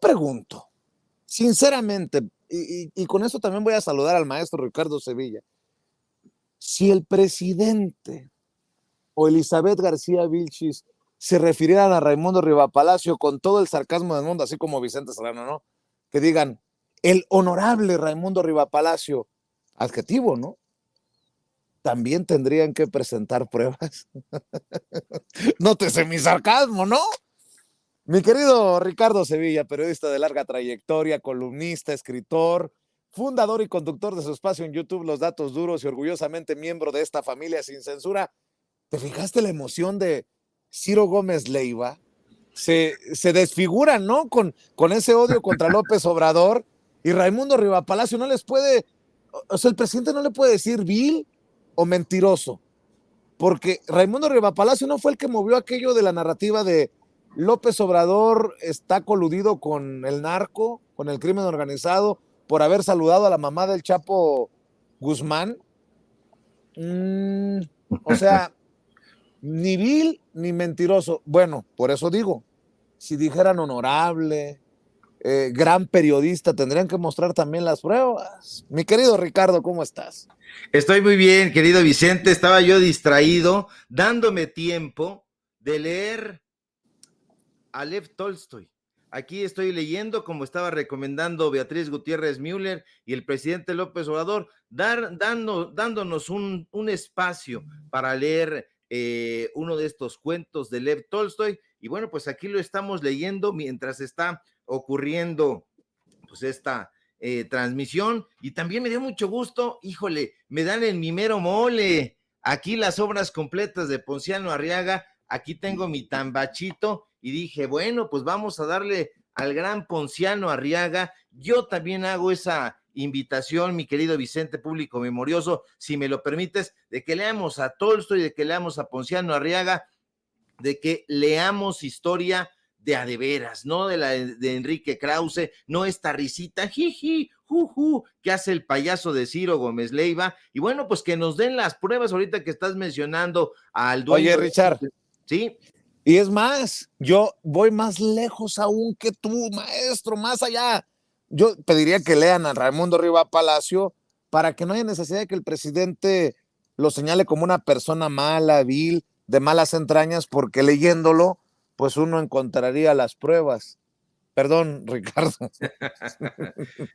pregunto, sinceramente, y con esto también voy a saludar al maestro Ricardo Sevilla, si el presidente o Elizabeth García Vilchis se refirieran a Raimundo Rivapalacio con todo el sarcasmo del mundo, así como Vicente Serrano, ¿no? Que digan, el honorable Raimundo Rivapalacio, adjetivo, ¿no? También tendrían que presentar pruebas. Nótese mi sarcasmo, ¿no? Mi querido Ricardo Sevilla, periodista de larga trayectoria, columnista, escritor, fundador y conductor de su espacio en YouTube Los Datos Duros y orgullosamente miembro de esta familia sin censura, ¿te fijaste la emoción de Ciro Gómez Leiva? Se desfigura, ¿no? Con ese odio contra López Obrador, y Raimundo Rivapalacio no les puede, o sea, el presidente no le puede decir vil o mentiroso, porque Raimundo Rivapalacio no fue el que movió aquello de la narrativa de López Obrador está coludido con el narco, con el crimen organizado, por haber saludado a la mamá del Chapo Guzmán. O sea, ni vil ni mentiroso. Bueno, por eso digo, si dijeran honorable, gran periodista, tendrían que mostrar también las pruebas. Mi querido Ricardo, ¿cómo estás? Estoy muy bien, querido Vicente. Estaba yo distraído, dándome tiempo de leer a Lev Tolstoy. Aquí estoy leyendo, como estaba recomendando Beatriz Gutiérrez Müller y el presidente López Obrador, dándonos un espacio para leer uno de estos cuentos de Lev Tolstoy. Y bueno, pues aquí lo estamos leyendo mientras está ocurriendo pues esta transmisión. Y también me dio mucho gusto, híjole, me dan el mi mero mole. Aquí las obras completas de Ponciano Arriaga. Aquí tengo mi tambachito y dije, bueno, pues vamos a darle al gran Ponciano Arriaga. Yo también hago esa invitación, mi querido Vicente, público memorioso, si me lo permites, de que leamos a Tolstoy, de que leamos a Ponciano Arriaga, de que leamos historia de a de veras, no de Enrique Krause, no esta risita, jiji, juju, que hace el payaso de Ciro Gómez Leiva. Y bueno, pues que nos den las pruebas ahorita que estás mencionando al dueño. Oye, Richard. Sí. Y es más, yo voy más lejos aún que tú, maestro, más allá. Yo pediría que lean a Raimundo Rivapalacio para que no haya necesidad de que el presidente lo señale como una persona mala, vil, de malas entrañas, porque leyéndolo, pues uno encontraría las pruebas. Perdón, Ricardo.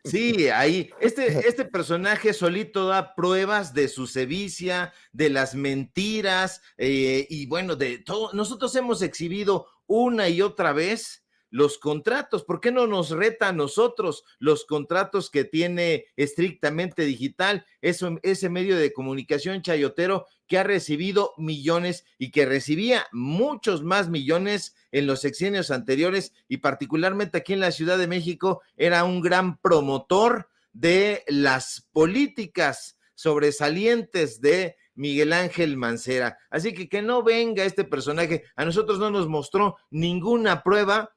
Sí, ahí, este personaje solito da pruebas de su sevicia, de las mentiras, y bueno, de todo. Nosotros hemos exhibido una y otra vez los contratos. ¿Por qué no nos reta a nosotros los contratos que tiene estrictamente digital? Ese medio de comunicación chayotero que ha recibido millones y que recibía muchos más millones en los sexenios anteriores, y particularmente aquí en la Ciudad de México era un gran promotor de las políticas sobresalientes de Miguel Ángel Mancera. Así que no venga este personaje. A nosotros no nos mostró ninguna prueba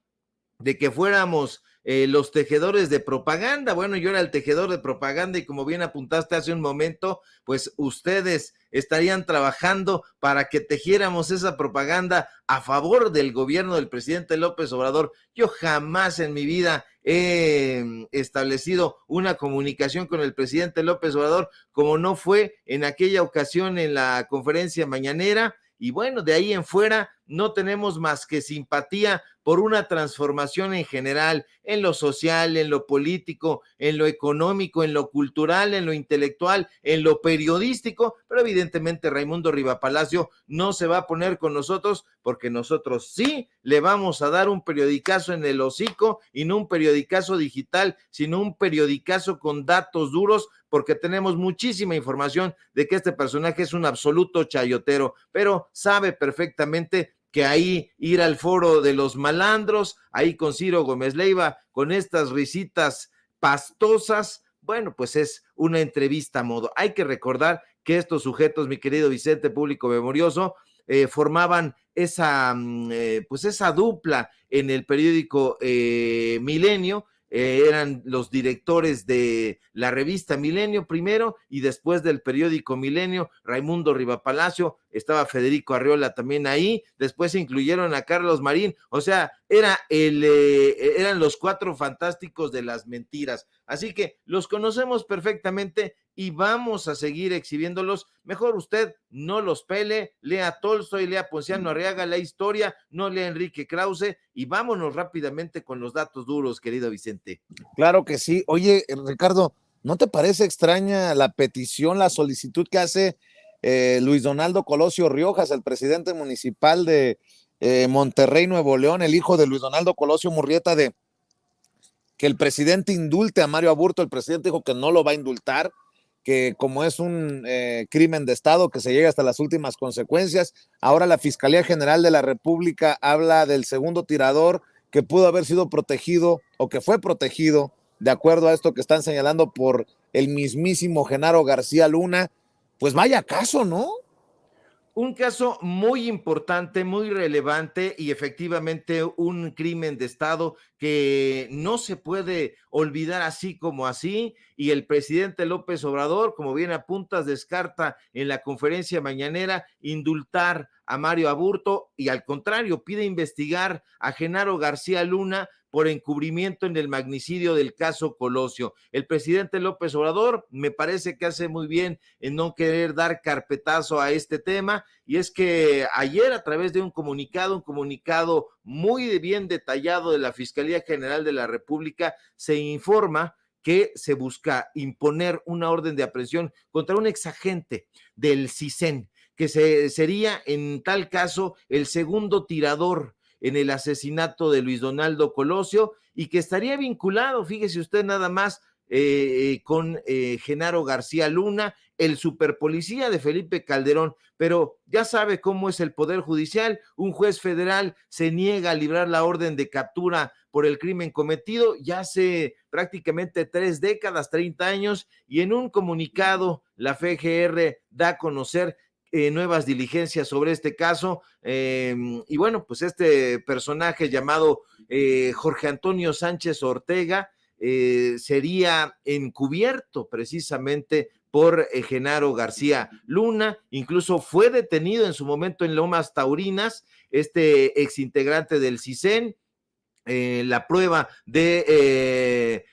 de que fuéramos los tejedores de propaganda. Bueno, yo era el tejedor de propaganda y como bien apuntaste hace un momento, pues ustedes estarían trabajando para que tejiéramos esa propaganda a favor del gobierno del presidente López Obrador. Yo jamás en mi vida he establecido una comunicación con el presidente López Obrador, como no fue en aquella ocasión en la conferencia mañanera. Y bueno, de ahí en fuera no tenemos más que simpatía por una transformación en general, en lo social, en lo político, en lo económico, en lo cultural, en lo intelectual, en lo periodístico, pero evidentemente Raimundo Rivapalacio no se va a poner con nosotros, porque nosotros sí le vamos a dar un periodicazo en el hocico, y no un periodicazo digital, sino un periodicazo con datos duros, porque tenemos muchísima información de que este personaje es un absoluto chayotero, pero sabe perfectamente que ahí ir al foro de los malandros, ahí con Ciro Gómez Leiva, con estas risitas pastosas, bueno, pues es una entrevista a modo. Hay que recordar que estos sujetos, mi querido Vicente, público memorioso, formaban esa dupla en el periódico Milenio, eran los directores de la revista Milenio primero y después del periódico Milenio, Raimundo Rivapalacio, estaba Federico Arriola también ahí, después se incluyeron a Carlos Marín, o sea, eran los cuatro fantásticos de las mentiras, así que los conocemos perfectamente y vamos a seguir exhibiéndolos. Mejor usted no los pele, lea Tolstoy, lea Ponciano Arriaga, la historia, no lea Enrique Krause y vámonos rápidamente con los datos duros, querido Vicente. Claro que sí. Oye, Ricardo, ¿no te parece extraña la petición, la solicitud que hace Luis Donaldo Colosio Riojas, el presidente municipal de Monterrey, Nuevo León, el hijo de Luis Donaldo Colosio Murrieta, de que el presidente indulte a Mario Aburto? El presidente dijo que no lo va a indultar, que como es un crimen de Estado, que se llega hasta las últimas consecuencias. Ahora la Fiscalía General de la República habla del segundo tirador que pudo haber sido protegido o que fue protegido, de acuerdo a esto que están señalando, por el mismísimo Genaro García Luna. Pues vaya caso, ¿no? Un caso muy importante, muy relevante y efectivamente un crimen de Estado que no se puede olvidar así como así. Y el presidente López Obrador, como bien apuntas, descarta en la conferencia mañanera indultar a Mario Aburto y al contrario pide investigar a Genaro García Luna por encubrimiento en el magnicidio del caso Colosio. El presidente López Obrador me parece que hace muy bien en no querer dar carpetazo a este tema, y es que ayer a través de un comunicado muy bien detallado de la Fiscalía General de la República, se informa que se busca imponer una orden de aprehensión contra un exagente del CISEN, que sería en tal caso el segundo tirador en el asesinato de Luis Donaldo Colosio y que estaría vinculado, fíjese usted nada más, con Genaro García Luna, el superpolicía de Felipe Calderón, pero ya sabe cómo es el Poder Judicial, un juez federal se niega a librar la orden de captura por el crimen cometido ya hace prácticamente 3 décadas, 30 años, y en un comunicado la FGR da a conocer nuevas diligencias sobre este caso, y bueno, pues este personaje llamado Jorge Antonio Sánchez Ortega sería encubierto precisamente por Genaro García Luna, incluso fue detenido en su momento en Lomas Taurinas, este exintegrante del CISEN, la prueba de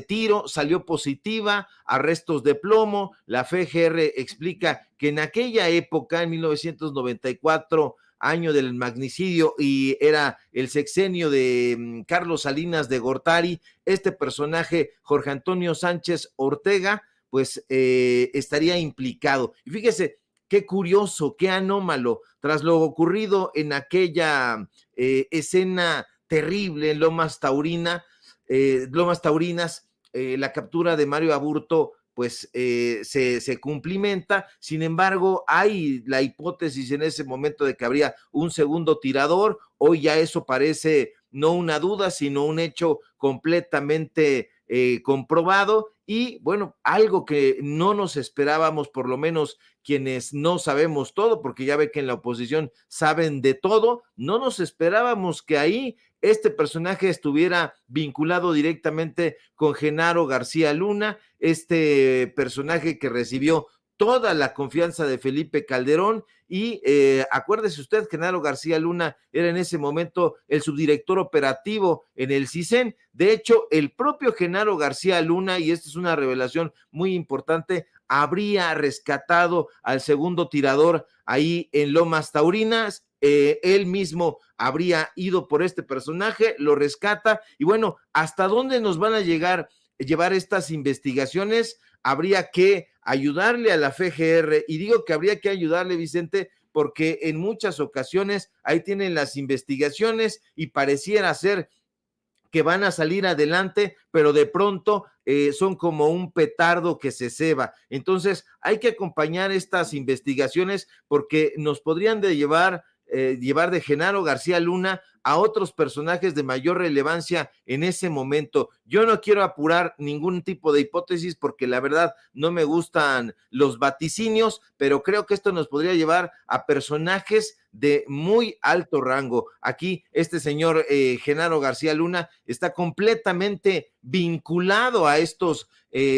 tiro salió positiva, arrestos de plomo. La FGR explica que en aquella época, en 1994, año del magnicidio, y era el sexenio de Carlos Salinas de Gortari, este personaje, Jorge Antonio Sánchez Ortega, pues estaría implicado. Y fíjese, qué curioso, qué anómalo, tras lo ocurrido en aquella escena terrible en Lomas Taurinas, la captura de Mario Aburto pues se cumplimenta. Sin embargo, hay la hipótesis en ese momento de que habría un segundo tirador. Hoy ya eso parece no una duda, sino un hecho completamente comprobado, y bueno, algo que no nos esperábamos, por lo menos quienes no sabemos todo, porque ya ve que en la oposición saben de todo, no nos esperábamos que ahí este personaje estuviera vinculado directamente con Genaro García Luna, este personaje que recibió toda la confianza de Felipe Calderón. Y acuérdese usted, Genaro García Luna era en ese momento el subdirector operativo en el CISEN. De hecho, el propio Genaro García Luna, y esta es una revelación muy importante, habría rescatado al segundo tirador ahí en Lomas Taurinas. Él mismo habría ido por este personaje, lo rescata, y bueno, ¿hasta dónde nos van a llevar estas investigaciones? Habría que ayudarle a la FGR, y digo que habría que ayudarle, Vicente, porque en muchas ocasiones ahí tienen las investigaciones y pareciera ser que van a salir adelante, pero de pronto son como un petardo que se ceba. Entonces hay que acompañar estas investigaciones porque nos podrían llevar de Genaro García Luna a otros personajes de mayor relevancia en ese momento. Yo no quiero apurar ningún tipo de hipótesis porque la verdad no me gustan los vaticinios, pero creo que esto nos podría llevar a personajes de muy alto rango. Aquí este señor Genaro García Luna está completamente vinculado a estos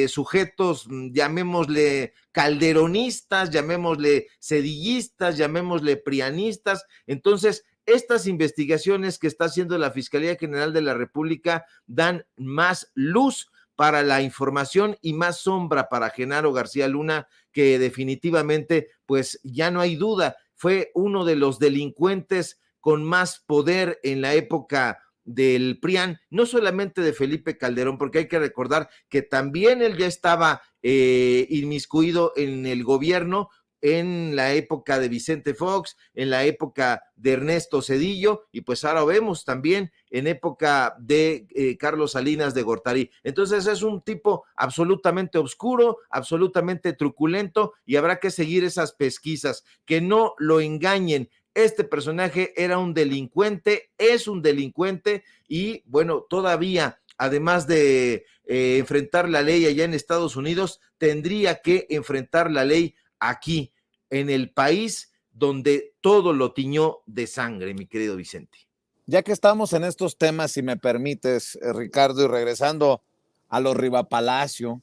sujetos, llamémosle calderonistas, llamémosle cedillistas, llamémosle prianistas. Entonces, estas investigaciones que está haciendo la Fiscalía General de la República dan más luz para la información y más sombra para Genaro García Luna, que definitivamente, pues ya no hay duda, fue uno de los delincuentes con más poder en la época del PRIAN, no solamente de Felipe Calderón, porque hay que recordar que también él ya estaba inmiscuido en el gobierno en la época de Vicente Fox, en la época de Ernesto Zedillo, y pues ahora vemos también en época de Carlos Salinas de Gortari. Entonces es un tipo absolutamente oscuro, absolutamente truculento, y habrá que seguir esas pesquisas, que no lo engañen. Este personaje era un delincuente, es un delincuente, y bueno, todavía, además de enfrentar la ley allá en Estados Unidos, tendría que enfrentar la ley aquí, en el país donde todo lo tiñó de sangre, mi querido Vicente. Ya que estamos en estos temas, si me permites, Ricardo, y regresando a los Rivapalacio,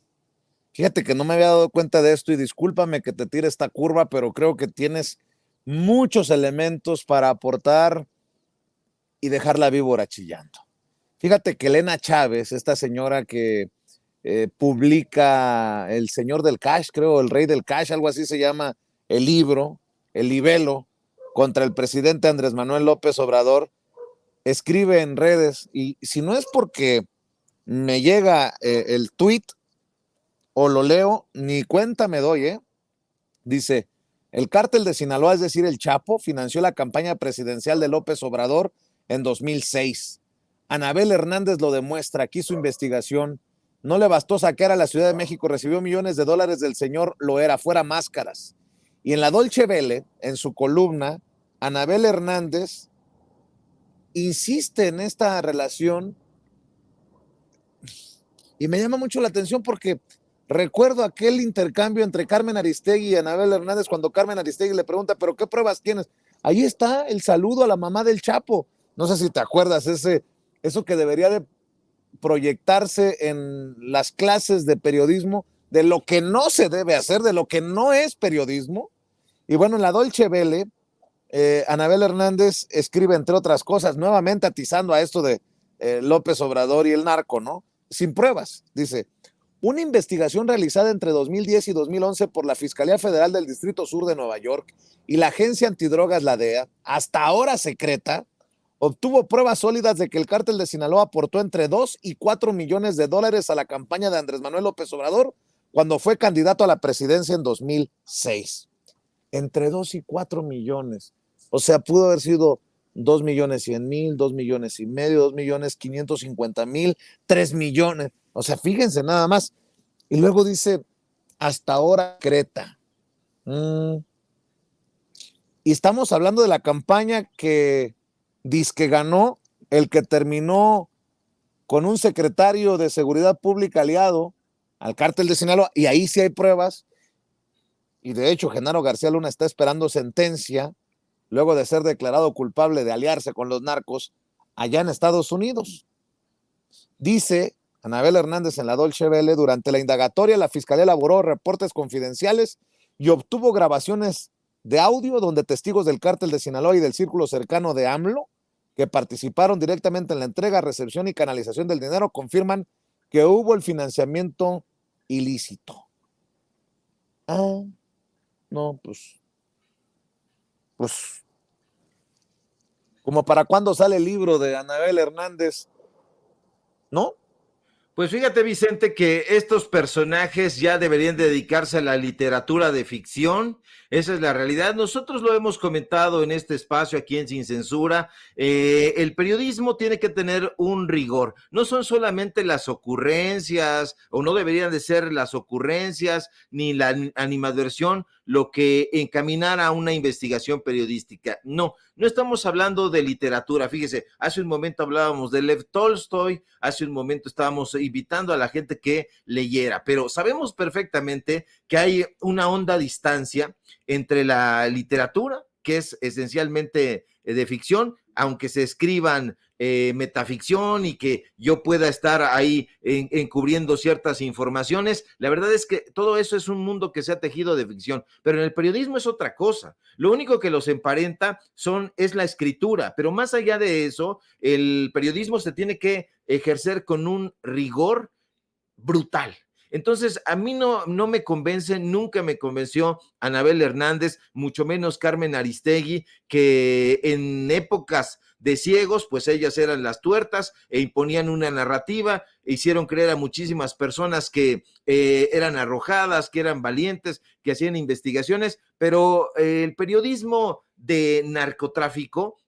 fíjate que no me había dado cuenta de esto y discúlpame que te tire esta curva, pero creo que tienes muchos elementos para aportar y dejar la víbora chillando. Fíjate que Elena Chávez, esta señora que publica El Señor del Cash, creo, El Rey del Cash, algo así se llama el libro, el libelo, contra el presidente Andrés Manuel López Obrador, escribe en redes, y si no es porque me llega el tweet o lo leo, ni cuenta me doy, dice, el cártel de Sinaloa, es decir, el Chapo, financió la campaña presidencial de López Obrador en 2006. Anabel Hernández lo demuestra, aquí su investigación. No le bastó saquear a la Ciudad de México, recibió millones de dólares del señor Loera, fuera máscaras. Y en la Dolce Vele, en su columna, Anabel Hernández insiste en esta relación y me llama mucho la atención porque recuerdo aquel intercambio entre Carmen Aristegui y Anabel Hernández cuando Carmen Aristegui le pregunta, ¿pero qué pruebas tienes? Ahí está el saludo a la mamá del Chapo. No sé si te acuerdas, eso que debería de proyectarse en las clases de periodismo, de lo que no se debe hacer, de lo que no es periodismo. Y bueno, en la Dolce Vele, Anabel Hernández escribe, entre otras cosas, nuevamente atizando a esto de López Obrador y el narco, ¿no? Sin pruebas, dice, una investigación realizada entre 2010 y 2011 por la Fiscalía Federal del Distrito Sur de Nueva York y la agencia antidrogas, la DEA, hasta ahora secreta, obtuvo pruebas sólidas de que el cártel de Sinaloa aportó entre 2 y 4 millones de dólares a la campaña de Andrés Manuel López Obrador cuando fue candidato a la presidencia en 2006. Entre 2 y 4 millones. O sea, pudo haber sido 2.100.000, 2 millones y medio, 2.550.000, 3 millones. O sea, fíjense nada más. Y luego dice, hasta ahora Creta. Y estamos hablando de la campaña que dizque ganó el que terminó con un secretario de Seguridad Pública aliado al cártel de Sinaloa, y ahí sí hay pruebas. Y de hecho, Genaro García Luna está esperando sentencia luego de ser declarado culpable de aliarse con los narcos allá en Estados Unidos. Dice Anabel Hernández en la Dolce Vele, durante la indagatoria la Fiscalía elaboró reportes confidenciales y obtuvo grabaciones de audio donde testigos del cártel de Sinaloa y del círculo cercano de AMLO, que participaron directamente en la entrega, recepción y canalización del dinero, confirman que hubo el financiamiento ilícito. No, pues, como para cuándo sale el libro de Anabel Hernández, ¿no? Pues fíjate, Vicente, que estos personajes ya deberían dedicarse a la literatura de ficción. Esa es la realidad. Nosotros lo hemos comentado en este espacio aquí en Sin Censura. El periodismo tiene que tener un rigor. No son solamente las ocurrencias, o no deberían de ser las ocurrencias, ni la animadversión. lo que encaminara a una investigación periodística. No, no estamos hablando de literatura. Fíjese, hace un momento hablábamos de Lev Tolstoy, hace un momento estábamos invitando a la gente que leyera, pero sabemos perfectamente que hay una honda distancia entre la literatura, que es esencialmente de ficción, aunque se escriban metaficción y que yo pueda estar ahí encubriendo ciertas informaciones. La verdad es que todo eso es un mundo que se ha tejido de ficción, pero en el periodismo es otra cosa. Lo único que los emparenta es la escritura, pero más allá de eso, el periodismo se tiene que ejercer con un rigor brutal. Entonces, a mí no me convence, nunca me convenció Anabel Hernández, mucho menos Carmen Aristegui, que en épocas de ciegos, pues ellas eran las tuertas e imponían una narrativa, e hicieron creer a muchísimas personas que eran arrojadas, que eran valientes, que hacían investigaciones, pero el periodismo de narcotráfico,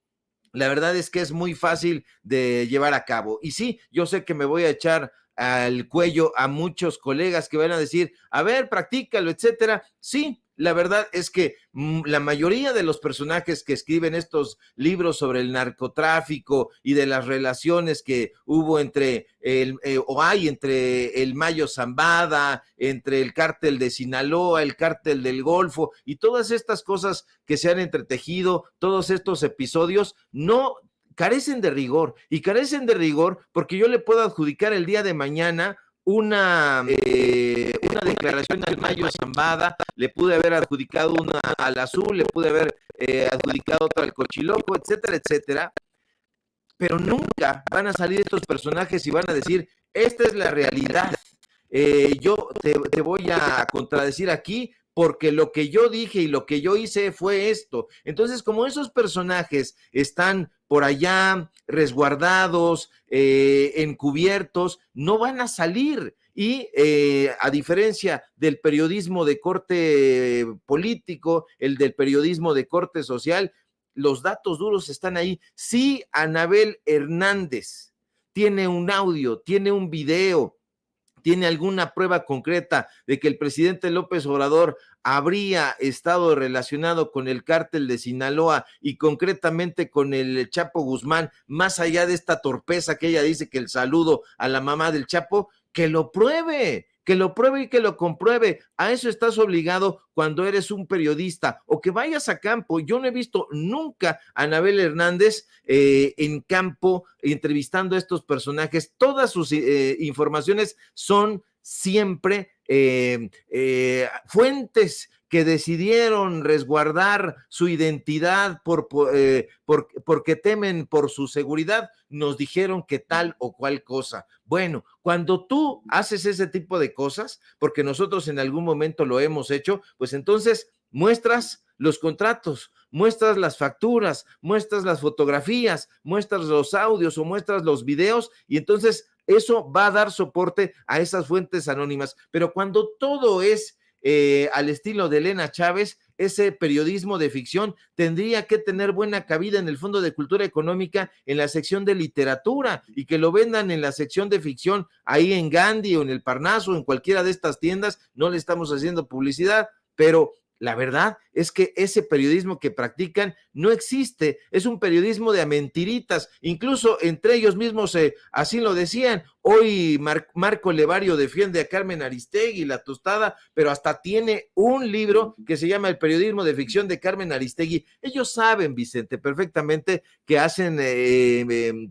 la verdad es que es muy fácil de llevar a cabo. Y sí, yo sé que me voy a echar al cuello a muchos colegas que van a decir, a ver, practícalo, etcétera. Sí, la verdad es que la mayoría de los personajes que escriben estos libros sobre el narcotráfico y de las relaciones que hubo o hay entre el Mayo Zambada, entre el cártel de Sinaloa, el cártel del Golfo y todas estas cosas que se han entretejido, todos estos episodios, no carecen de rigor, y carecen de rigor porque yo le puedo adjudicar el día de mañana una declaración al Mayo Zambada, le pude haber adjudicado una al Azul, le pude haber adjudicado otra al Cochiloco, etcétera, etcétera, pero nunca van a salir estos personajes y van a decir, esta es la realidad. Yo te voy a contradecir aquí porque lo que yo dije y lo que yo hice fue esto. Entonces, como esos personajes están por allá resguardados, encubiertos, no van a salir. Y a diferencia del periodismo de corte político, el del periodismo de corte social, los datos duros están ahí. Si Anabel Hernández tiene un audio, tiene un video, tiene alguna prueba concreta de que el presidente López Obrador habría estado relacionado con el cártel de Sinaloa y concretamente con el Chapo Guzmán, más allá de esta torpeza que ella dice que el saludo a la mamá del Chapo, que lo pruebe y que lo compruebe. A eso estás obligado cuando eres un periodista o que vayas a campo. Yo no he visto nunca a Anabel Hernández en campo entrevistando a estos personajes. Todas sus informaciones son siempre fuentes que decidieron resguardar su identidad porque temen por su seguridad, nos dijeron que tal o cual cosa. Bueno, cuando tú haces ese tipo de cosas, porque nosotros en algún momento lo hemos hecho, pues entonces muestras los contratos, muestras las facturas, muestras las fotografías, muestras los audios o muestras los videos y entonces eso va a dar soporte a esas fuentes anónimas. Pero cuando todo es al estilo de Elena Chávez, ese periodismo de ficción tendría que tener buena cabida en el Fondo de Cultura Económica en la sección de literatura y que lo vendan en la sección de ficción ahí en Gandhi o en el Parnaso o en cualquiera de estas tiendas. No le estamos haciendo publicidad, pero la verdad es que ese periodismo que practican no existe, es un periodismo de mentiritas, incluso entre ellos mismos así lo decían. Hoy Marco Levario defiende a Carmen Aristegui, La Tostada, pero hasta tiene un libro que se llama El periodismo de ficción de Carmen Aristegui. Ellos saben, Vicente, perfectamente que hacen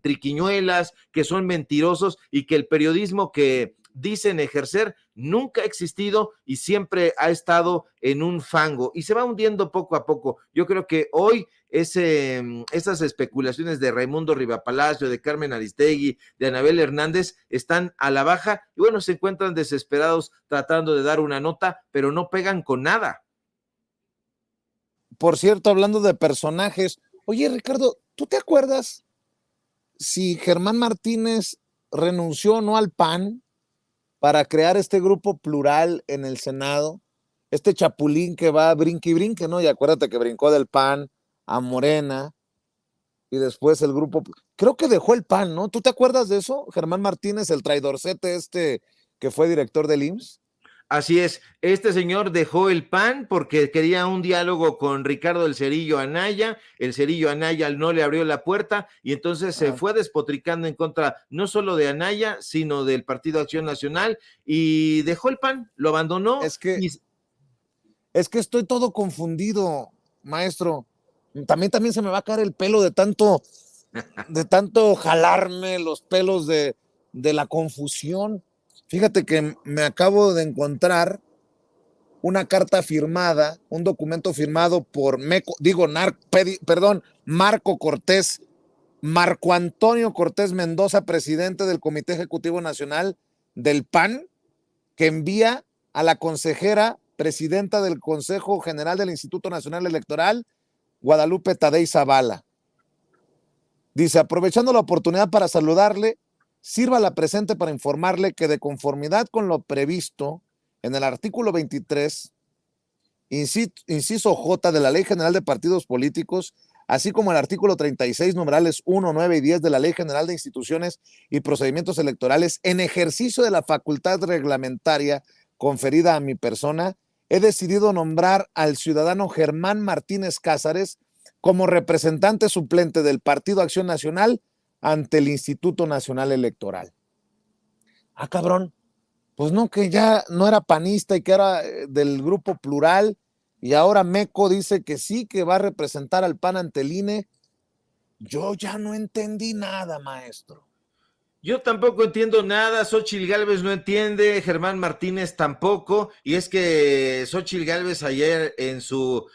triquiñuelas, que son mentirosos y que el periodismo que dicen ejercer nunca ha existido y siempre ha estado en un fango y se va hundiendo poco a poco. Yo creo que hoy esas especulaciones de Raimundo Rivapalacio, de Carmen Aristegui, de Anabel Hernández están a la baja y bueno, se encuentran desesperados tratando de dar una nota, pero no pegan con nada. Por cierto, hablando de personajes, oye Ricardo, ¿tú te acuerdas si Germán Martínez renunció o no al PAN para crear este grupo plural en el Senado? Este chapulín que va brinque y brinque, ¿no? Y acuérdate que brincó del PAN a Morena y después el grupo, creo que dejó el PAN, ¿no? ¿Tú te acuerdas de eso? Germán Martínez, el traidorcete este que fue director del IMSS. Así es, este señor dejó el PAN porque quería un diálogo con Ricardo el Cerillo Anaya, el Cerillo Anaya no le abrió la puerta y entonces se fue despotricando en contra no solo de Anaya, sino del Partido Acción Nacional y dejó el PAN, lo abandonó Es que, y es que estoy todo confundido, maestro. También se me va a caer el pelo de tanto jalarme los pelos de la confusión. Fíjate que me acabo de encontrar una carta firmada, un documento firmado por Marco Cortés, Marco Antonio Cortés Mendoza, presidente del Comité Ejecutivo Nacional del PAN, que envía a la consejera presidenta del Consejo General del Instituto Nacional Electoral, Guadalupe Tadei Zavala. Dice, aprovechando la oportunidad para saludarle, sirva la presente para informarle que de conformidad con lo previsto en el artículo 23, inciso J de la Ley General de Partidos Políticos, así como el artículo 36, numerales 1, 9 y 10 de la Ley General de Instituciones y Procedimientos Electorales, en ejercicio de la facultad reglamentaria conferida a mi persona, he decidido nombrar al ciudadano Germán Martínez Cázares como representante suplente del Partido Acción Nacional ante el Instituto Nacional Electoral. Ah, cabrón, pues no, que ya no era panista y que era del Grupo Plural, y ahora Meco dice que sí, que va a representar al PAN ante el INE. Yo ya no entendí nada, maestro. yo tampoco entiendo nada, Xóchitl Gálvez no entiende, Germán Martínez tampoco, y es que Xóchitl Gálvez ayer en su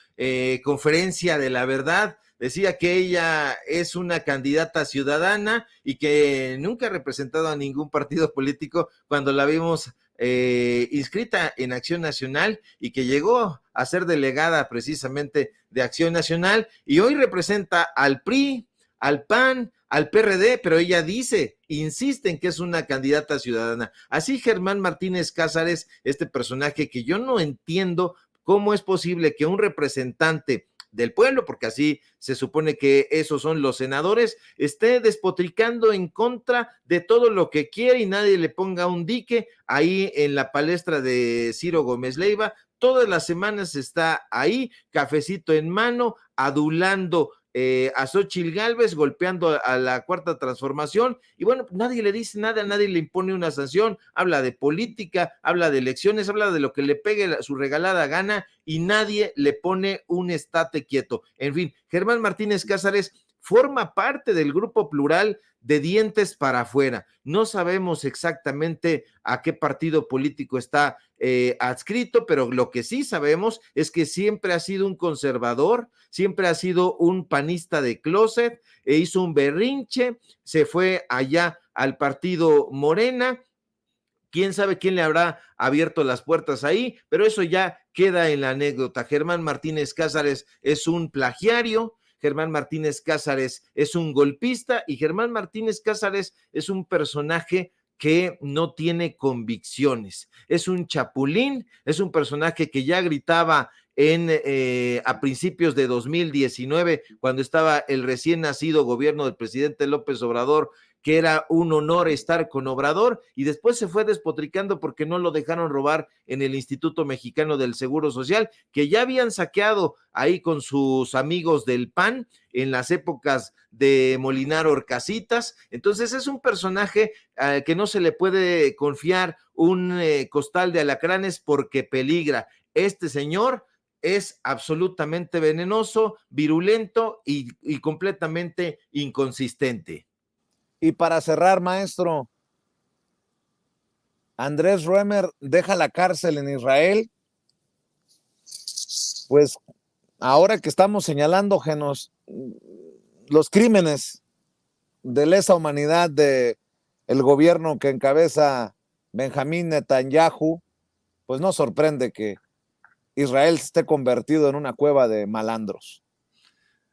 conferencia de la verdad decía que ella es una candidata ciudadana y que nunca ha representado a ningún partido político cuando la vimos inscrita en Acción Nacional y que llegó a ser delegada precisamente de Acción Nacional y hoy representa al PRI, al PAN, al PRD, pero ella dice, insiste en que es una candidata ciudadana. Así Germán Martínez Cázares, este personaje que yo no entiendo cómo es posible que un representante del pueblo, porque así se supone que esos son los senadores, esté despotricando en contra de todo lo que quiere y nadie le ponga un dique ahí en la palestra de Ciro Gómez Leiva. Todas las semanas está ahí, cafecito en mano, adulando a Xóchitl Gálvez, golpeando a la Cuarta Transformación, y bueno, nadie le dice nada, nadie le impone una sanción, habla de política, habla de elecciones, habla de lo que le pegue su regalada gana, y nadie le pone un estate quieto. En fin, Germán Martínez Cázares forma parte del Grupo Plural de dientes para afuera. No sabemos exactamente a qué partido político está adscrito, pero lo que sí sabemos es que siempre ha sido un conservador, siempre ha sido un panista de closet, hizo un berrinche, se fue allá al partido Morena. Quién sabe quién le habrá abierto las puertas ahí, pero eso ya queda en la anécdota. Germán Martínez Cázares es un plagiario, Germán Martínez Cázares es un golpista y Germán Martínez Cázares es un personaje que no tiene convicciones. Es un chapulín, es un personaje que ya gritaba a principios de 2019, cuando estaba el recién nacido gobierno del presidente López Obrador, que era un honor estar con Obrador, y después se fue despotricando porque no lo dejaron robar en el Instituto Mexicano del Seguro Social, que ya habían saqueado ahí con sus amigos del PAN en las épocas de Molinar Orcasitas. Entonces es un personaje que no se le puede confiar un costal de alacranes porque peligra. Este señor es absolutamente venenoso, virulento y completamente inconsistente. Y para cerrar, maestro, Andrés Roemer deja la cárcel en Israel. Pues ahora que estamos señalando los crímenes de lesa humanidad de el gobierno que encabeza Benjamín Netanyahu, pues no sorprende que Israel esté convertido en una cueva de malandros.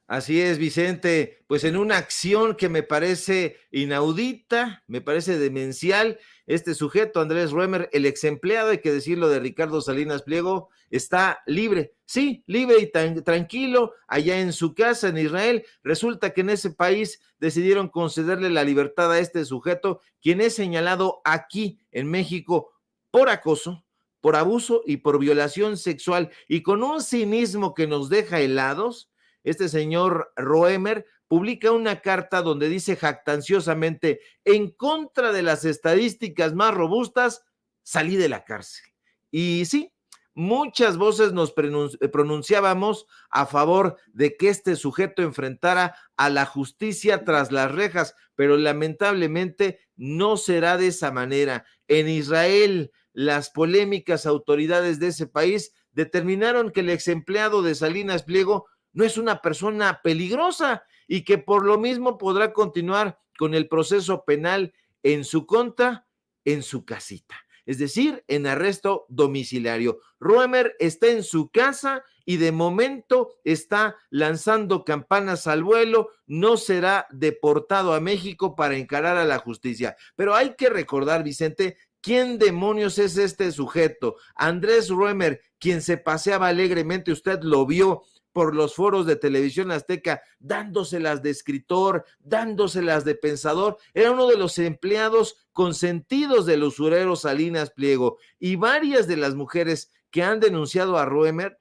Así es, Vicente, pues en una acción que me parece inaudita, me parece demencial, este sujeto, Andrés Roemer, el ex empleado, hay que decirlo, de Ricardo Salinas Pliego, está libre, sí, libre y tranquilo, allá en su casa en Israel. Resulta que en ese país decidieron concederle la libertad a este sujeto, quien es señalado aquí en México por acoso, por abuso y por violación sexual, y con un cinismo que nos deja helados. Este señor Roemer publica una carta donde dice jactanciosamente: en contra de las estadísticas más robustas, salí de la cárcel. Y sí, muchas voces nos pronunciábamos a favor de que este sujeto enfrentara a la justicia tras las rejas, pero lamentablemente no será de esa manera. En Israel, las polémicas autoridades de ese país determinaron que el ex empleado de Salinas Pliego no es una persona peligrosa y que por lo mismo podrá continuar con el proceso penal en su contra en su casita, es decir, en arresto domiciliario. Roemer está en su casa y de momento está lanzando campanas al vuelo, no será deportado a México para encarar a la justicia. Pero hay que recordar, Vicente, ¿quién demonios es este sujeto? Andrés Roemer, quien se paseaba alegremente, usted lo vio por los foros de Televisión Azteca, dándoselas de escritor, dándoselas de pensador, era uno de los empleados consentidos del usurero Salinas Pliego, y varias de las mujeres que han denunciado a Roemer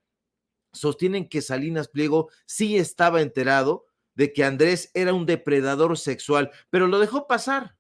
sostienen que Salinas Pliego sí estaba enterado de que Andrés era un depredador sexual, pero lo dejó pasar.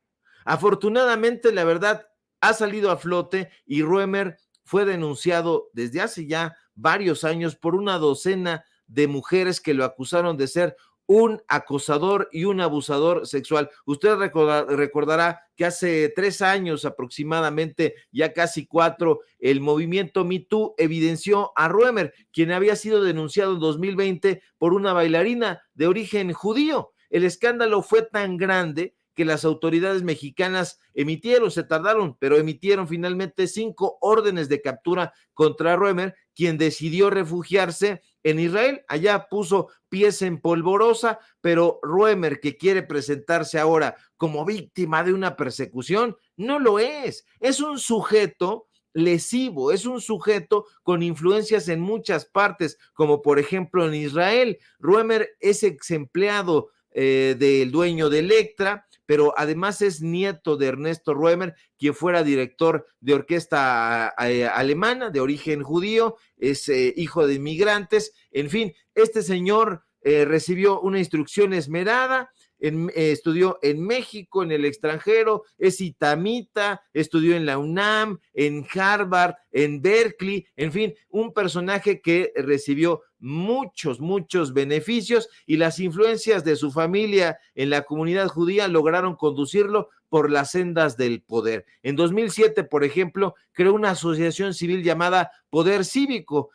Afortunadamente, la verdad ha salido a flote y Roemer fue denunciado desde hace ya varios años por una docena de mujeres que lo acusaron de ser un acosador y un abusador sexual. Usted recordará que hace 3 años aproximadamente, ya casi 4, el movimiento Me Too evidenció a Roemer, quien había sido denunciado en 2020 por una bailarina de origen judío. El escándalo fue tan grande que las autoridades mexicanas se tardaron, pero emitieron finalmente 5 órdenes de captura contra Roemer, quien decidió refugiarse en Israel. Allá puso pies en polvorosa, pero Roemer, que quiere presentarse ahora como víctima de una persecución, no lo es. Es un sujeto lesivo, es un sujeto con influencias en muchas partes, como por ejemplo en Israel. Roemer es ex empleado del dueño de Electra, pero además es nieto de Ernesto Roemer, quien fuera director de orquesta alemana de origen judío, es hijo de inmigrantes. En fin, este señor recibió una instrucción esmerada, estudió en México, en el extranjero, es itamita, estudió en la UNAM, en Harvard, en Berkeley, en fin, un personaje que recibió muchos beneficios, y las influencias de su familia en la comunidad judía lograron conducirlo por las sendas del poder. En 2007, por ejemplo, creó una asociación civil llamada Poder Cívico,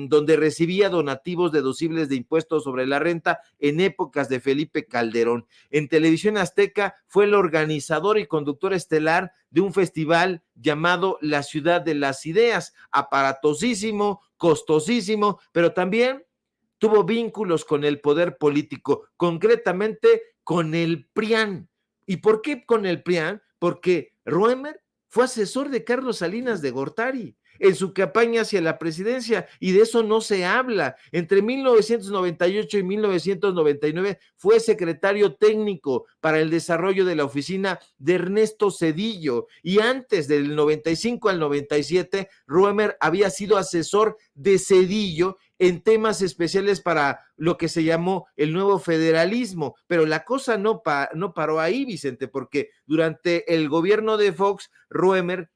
donde recibía donativos deducibles de impuestos sobre la renta en épocas de Felipe Calderón. En Televisión Azteca fue el organizador y conductor estelar de un festival llamado La Ciudad de las Ideas, aparatosísimo, costosísimo, pero también tuvo vínculos con el poder político, concretamente con el PRIAN. ¿Y por qué con el PRIAN? Porque Roemer fue asesor de Carlos Salinas de Gortari en su campaña hacia la presidencia, y de eso no se habla. Entre 1998 y 1999 fue secretario técnico para el desarrollo de la oficina de Ernesto Zedillo, y antes del 95 al 97, Roemer había sido asesor de Zedillo en temas especiales para lo que se llamó el nuevo federalismo. Pero la cosa no paró ahí, Vicente, porque durante el gobierno de Fox, Roemer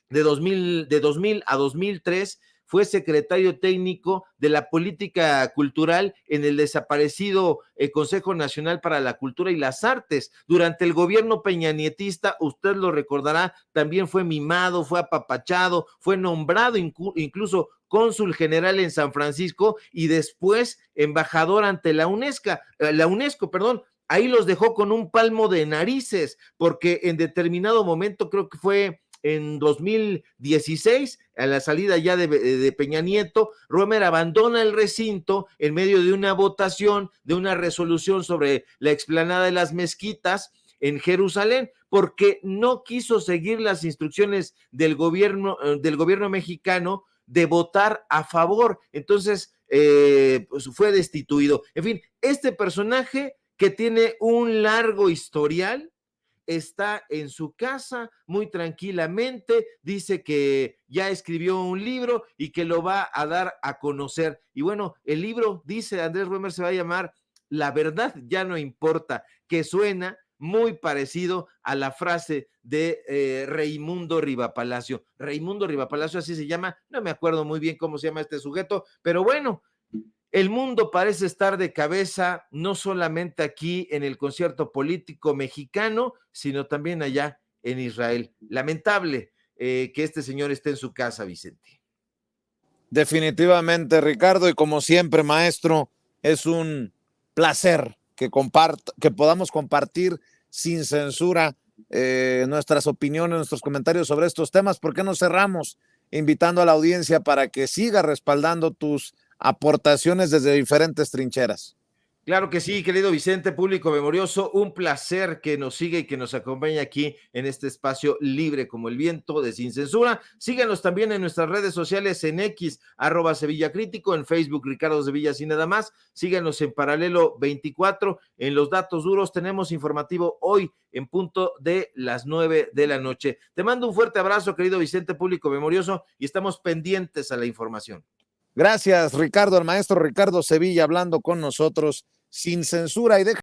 de 2000 a 2003 fue secretario técnico de la política cultural en el desaparecido Consejo Nacional para la Cultura y las Artes. Durante el gobierno peñanietista, usted lo recordará, también fue mimado, fue apapachado, fue nombrado incluso cónsul general en San Francisco y después embajador ante la UNESCO, perdón. Ahí los dejó con un palmo de narices, porque en determinado momento, creo que fue en 2016, a la salida ya de Peña Nieto, Roemer abandona el recinto en medio de una votación, de una resolución sobre la explanada de las mezquitas en Jerusalén, porque no quiso seguir las instrucciones del gobierno mexicano de votar a favor. Entonces, pues fue destituido. En fin, este personaje que tiene un largo historial está en su casa muy tranquilamente, dice que ya escribió un libro y que lo va a dar a conocer. Y bueno, el libro, dice Andrés Roemer, se va a llamar La verdad ya no importa, que suena muy parecido a la frase de Raimundo Rivapalacio. Raimundo Rivapalacio, así se llama, no me acuerdo muy bien cómo se llama este sujeto, pero bueno, el mundo parece estar de cabeza, no solamente aquí en el concierto político mexicano, sino también allá en Israel. Lamentable que este señor esté en su casa, Vicente. Definitivamente, Ricardo, y como siempre, maestro, es un placer que podamos compartir sin censura nuestras opiniones, nuestros comentarios sobre estos temas. ¿Por qué no cerramos invitando a la audiencia para que siga respaldando tus aportaciones desde diferentes trincheras? Claro que sí, querido Vicente, público memorioso, un placer que nos siga y que nos acompañe aquí en este espacio libre como el viento de Sin Censura. Síganos también en nuestras redes sociales en X, @Sevilla Crítico, en Facebook, Ricardo Sevilla Sin Nada Más. Síganos en Paralelo 24. En los datos duros tenemos informativo hoy en punto de las 9 de la noche. Te mando un fuerte abrazo, querido Vicente, público memorioso, y estamos pendientes a la información. Gracias, Ricardo, el maestro Ricardo Sevilla, hablando con nosotros sin censura y deja